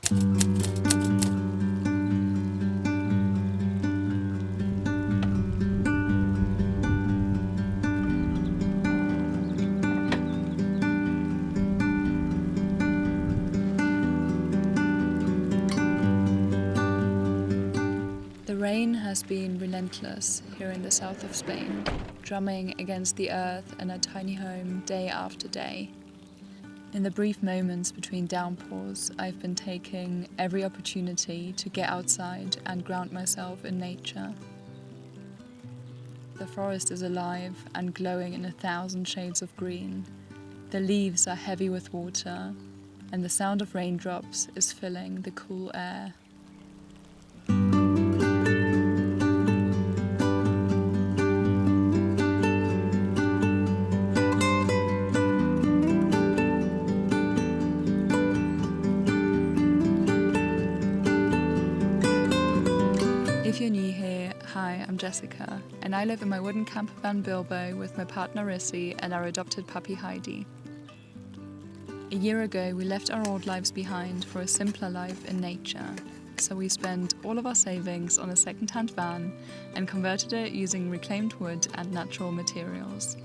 The rain has been relentless here in the south of Spain, drumming against the earth and our tiny home day after day. In the brief moments between downpours, I've been taking every opportunity to get outside and ground myself in nature. The forest is alive and glowing in 1,000 shades of green. The leaves are heavy with water, and the sound of raindrops is filling the cool air. If you're new here, hi, I'm Jessica, and I live in my wooden camper van Bilbo with my partner Rissy and our adopted puppy Heidi. A year ago, we left our old lives behind for a simpler life in nature, so we spent all of our savings on a second-hand van and converted it using reclaimed wood and natural materials.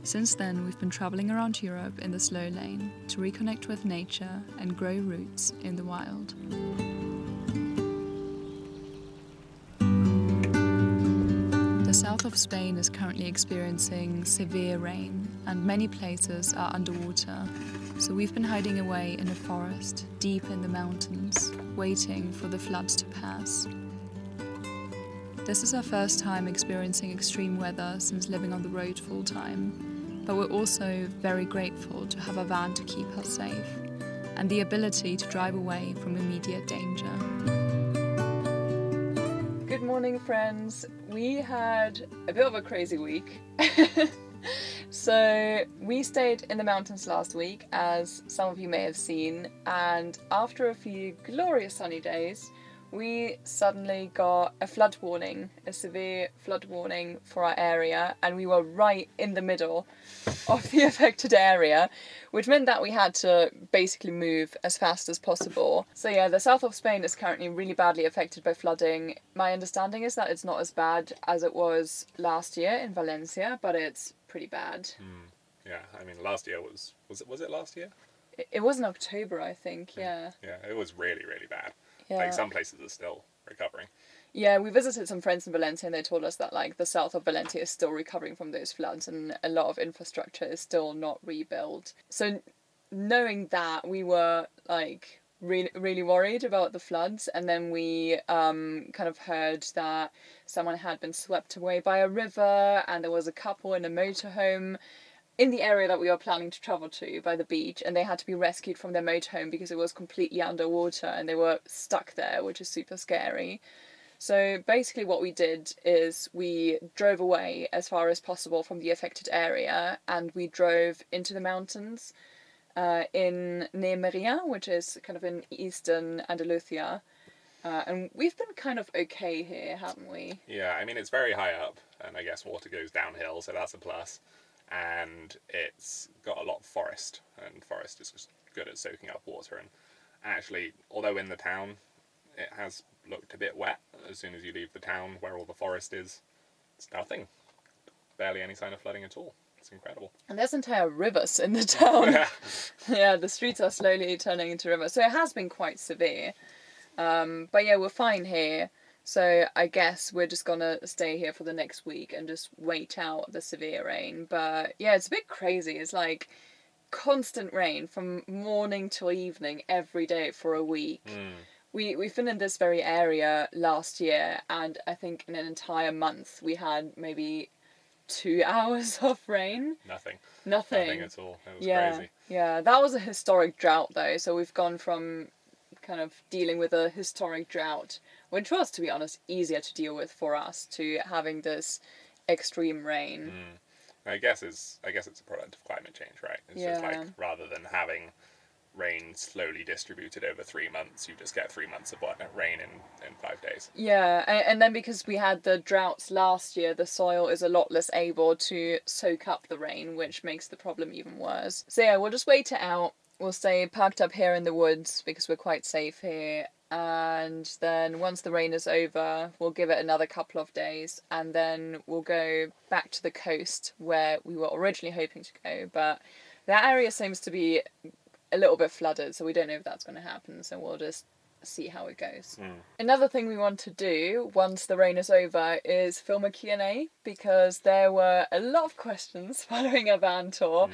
Since then, we've been travelling around Europe in the slow lane to reconnect with nature and grow roots in the wild. The south of Spain is currently experiencing severe rain and many places are underwater, so we've been hiding away in a forest deep in the mountains, waiting for the floods to pass. This is our first time experiencing extreme weather since living on the road full time, but we're also very grateful to have a van to keep us safe and the ability to drive away from immediate danger. Good morning, friends. We had a bit of a crazy week. So we stayed in the mountains last week, as some of you may have seen, and after a few glorious sunny days, we suddenly got a flood warning, a severe flood warning for our area, and we were right in the middle of the affected area, which meant that we had to basically move as fast as possible. So yeah, the south of Spain is currently really badly affected by flooding. My understanding is that it's not as bad as it was last year in Valencia, but it's pretty bad. Yeah, I mean, last year was it last year? It was in October, I think, yeah. Yeah, it was really, really bad. Yeah. Like, some places are still recovering. Yeah, we visited some friends in Valencia and they told us that like the south of Valencia is still recovering from those floods and a lot of infrastructure is still not rebuilt. So knowing that, we were like really, really worried about the floods, and then we kind of heard that someone had been swept away by a river and there was a couple in a motorhome in the area that we were planning to travel to by the beach, and they had to be rescued from their motorhome because it was completely underwater and they were stuck there, which is super scary. So basically what we did is we drove away as far as possible from the affected area, and we drove into the mountains in near Merida, which is kind of in eastern Andalucia. And we've been kind of okay here, haven't we? Yeah, I mean, it's very high up, and I guess water goes downhill, so that's a plus. And it's got a lot of forest, and forest is just good at soaking up water. And actually, although in the town, it has looked a bit wet as soon as you leave the town where all the forest is. It's nothing. Barely any sign of flooding at all. It's incredible. And there's entire rivers in the town. Yeah, the streets are slowly turning into rivers. So it has been quite severe. But yeah, we're fine here. So I guess we're just gonna stay here for the next week and just wait out the severe rain. But yeah, it's a bit crazy. It's like constant rain from morning till evening every day for a week. We've been in this very area last year, and I think in an entire month we had maybe 2 hours of rain. Nothing at all. It was crazy. Yeah, that was a historic drought though. So we've gone from kind of dealing with a historic drought, which was, to be honest, easier to deal with for us, to having this extreme rain. I guess it's a product of climate change, right? It's just like, rather than having rain slowly distributed over 3 months, you just get 3 months of rain in 5 days. Yeah, and then because we had the droughts last year, the soil is a lot less able to soak up the rain, which makes the problem even worse. So yeah, we'll just wait it out. we'll stay parked up here in the woods because we're quite safe here. And then once the rain is over, we'll give it another couple of days, and then we'll go back to the coast where we were originally hoping to go. But that area seems to be a little bit flooded, so we don't know if that's going to happen. So we'll just see how it goes. Another thing we want to do once the rain is over is film a Q&A, because there were a lot of questions following our van tour,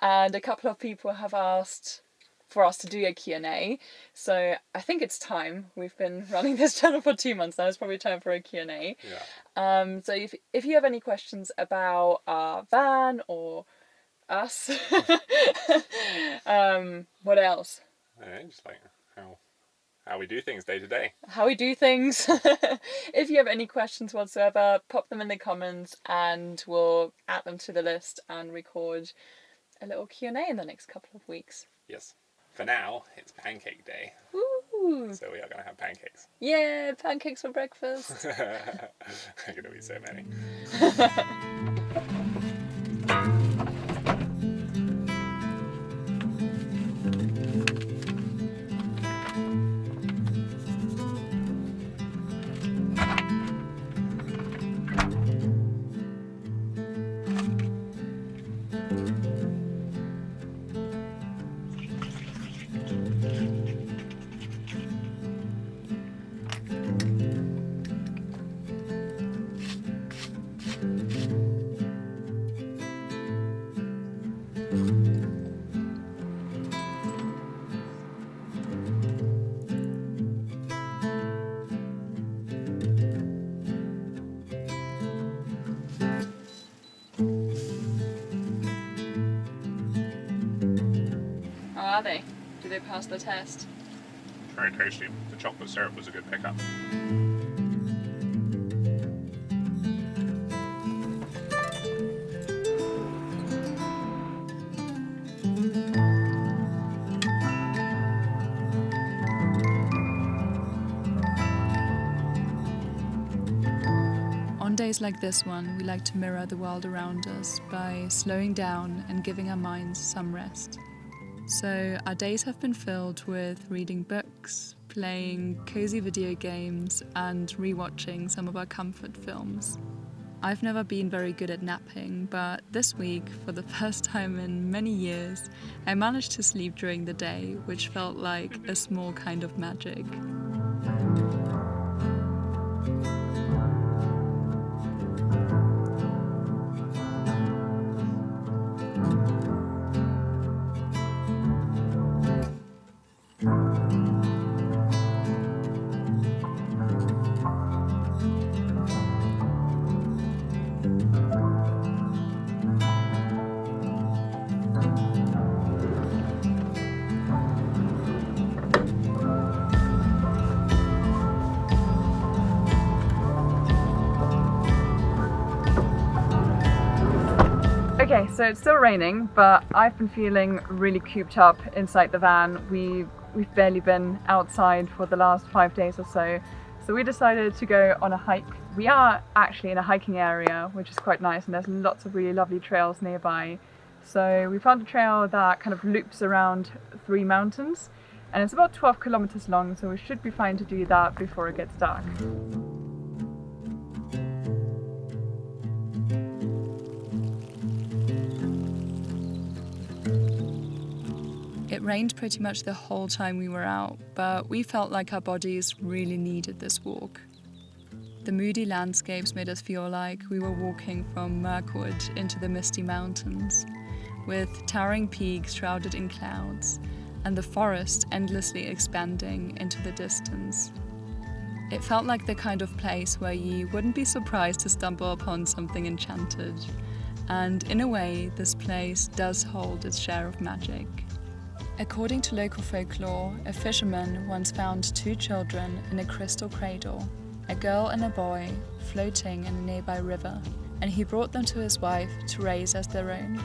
and a couple of people have asked for us to do a Q&A. So I think it's time. We've been running this channel for 2 months now. It's probably time for a Q&A. Yeah. So if you have any questions about our van or us, what else? I don't know, just like how we do things day to day. How we do things. If you have any questions whatsoever, pop them in the comments and we'll add them to the list and record a little Q&A in the next couple of weeks. Yes. For now, it's Pancake Day. Woo! So we are going to have pancakes. Yeah, pancakes for breakfast. There are going to be so many. How are they? Do they pass the test? Very tasty. The chocolate syrup was a good pickup. On days like this one, we like to mirror the world around us by slowing down and giving our minds some rest. So our days have been filled with reading books, playing cozy video games, and rewatching some of our comfort films. I've never been very good at napping, but this week, for the first time in many years, I managed to sleep during the day, which felt like a small kind of magic. Okay, so it's still raining, but I've been feeling really cooped up inside the van. We've barely been outside for the last 5 days or so. So we decided to go on a hike. We are actually in a hiking area, which is quite nice, and there's lots of really lovely trails nearby. So we found a trail that kind of loops around 3 mountains, and it's about 12 kilometers long, so we should be fine to do that before it gets dark. It rained pretty much the whole time we were out, but we felt like our bodies really needed this walk. The moody landscapes made us feel like we were walking from Mirkwood into the misty mountains, with towering peaks shrouded in clouds, and the forest endlessly expanding into the distance. It felt like the kind of place where you wouldn't be surprised to stumble upon something enchanted, and in a way, this place does hold its share of magic. According to local folklore, a fisherman once found 2 children in a crystal cradle, a girl and a boy, floating in a nearby river, and he brought them to his wife to raise as their own.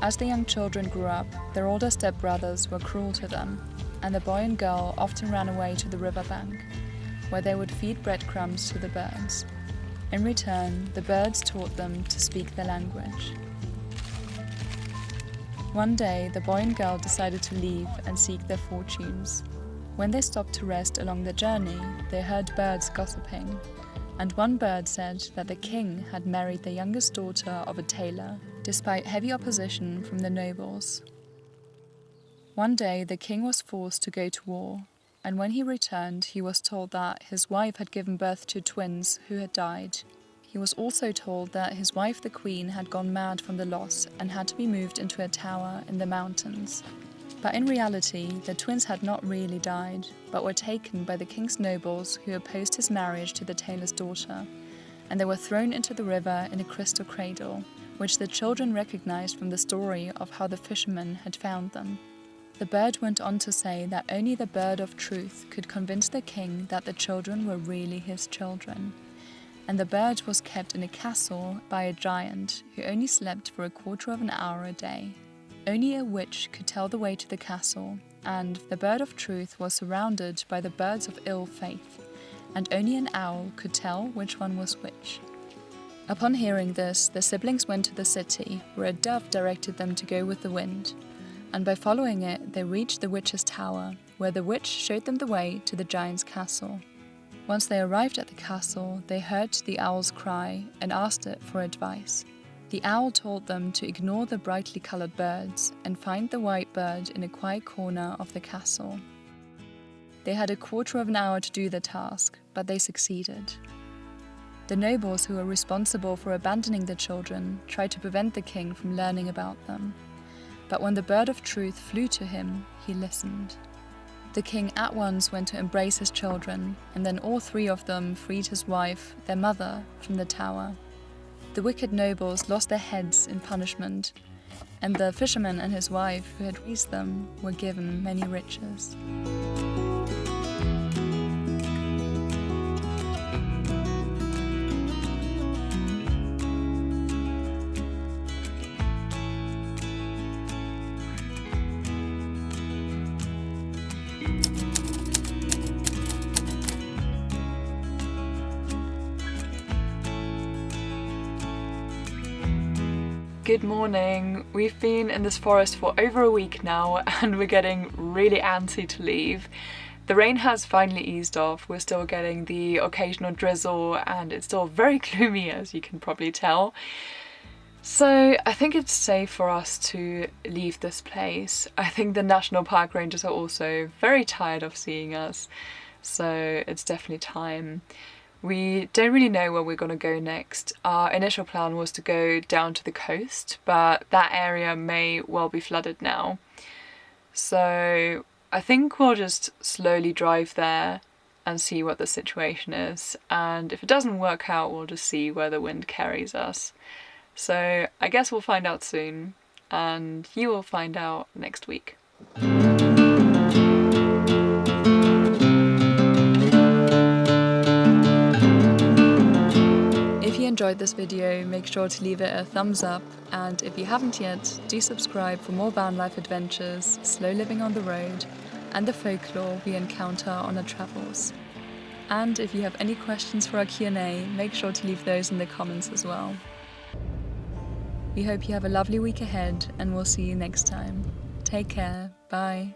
As the young children grew up, their older stepbrothers were cruel to them, and the boy and girl often ran away to the riverbank, where they would feed breadcrumbs to the birds. In return, the birds taught them to speak their language. One day, the boy and girl decided to leave and seek their fortunes. When they stopped to rest along the journey, they heard birds gossiping, and one bird said that the king had married the youngest daughter of a tailor, despite heavy opposition from the nobles. One day, the king was forced to go to war, and when he returned, he was told that his wife had given birth to twins who had died. He was also told that his wife, the queen, had gone mad from the loss and had to be moved into a tower in the mountains. But in reality, the twins had not really died, but were taken by the king's nobles who opposed his marriage to the tailor's daughter, and they were thrown into the river in a crystal cradle, which the children recognized from the story of how the fishermen had found them. The bird went on to say that only the bird of truth could convince the king that the children were really his children, and the bird was kept in a castle by a giant who only slept for a quarter of an hour a day. Only a witch could tell the way to the castle, and the bird of truth was surrounded by the birds of ill faith, and only an owl could tell which one was which. Upon hearing this, the siblings went to the city, where a dove directed them to go with the wind, and by following it, they reached the witch's tower, where the witch showed them the way to the giant's castle. Once they arrived at the castle, they heard the owl's cry and asked it for advice. The owl told them to ignore the brightly coloured birds and find the white bird in a quiet corner of the castle. They had a quarter of an hour to do the task, but they succeeded. The nobles who were responsible for abandoning the children tried to prevent the king from learning about them, but when the bird of truth flew to him, he listened. The king at once went to embrace his children, and then all three of them freed his wife, their mother, from the tower. The wicked nobles lost their heads in punishment, and the fisherman and his wife who had raised them were given many riches. Good morning. We've been in this forest for over a week now and we're getting really antsy to leave. The rain has finally eased off. We're still getting the occasional drizzle and it's still very gloomy, as you can probably tell. So I think it's safe for us to leave this place. I think the national park rangers are also very tired of seeing us, so it's definitely time. We don't really know where we're going to go next. Our initial plan was to go down to the coast, but that area may well be flooded now. So I think we'll just slowly drive there and see what the situation is. And if it doesn't work out, we'll just see where the wind carries us. So I guess we'll find out soon, and you will find out next week. If you enjoyed this video, make sure to leave it a thumbs up, and if you haven't yet, do subscribe for more van life adventures, slow living on the road, and the folklore we encounter on our travels. And if you have any questions for our Q&A, make sure to leave those in the comments as well. We hope you have a lovely week ahead, and we'll see you next time. Take care, bye.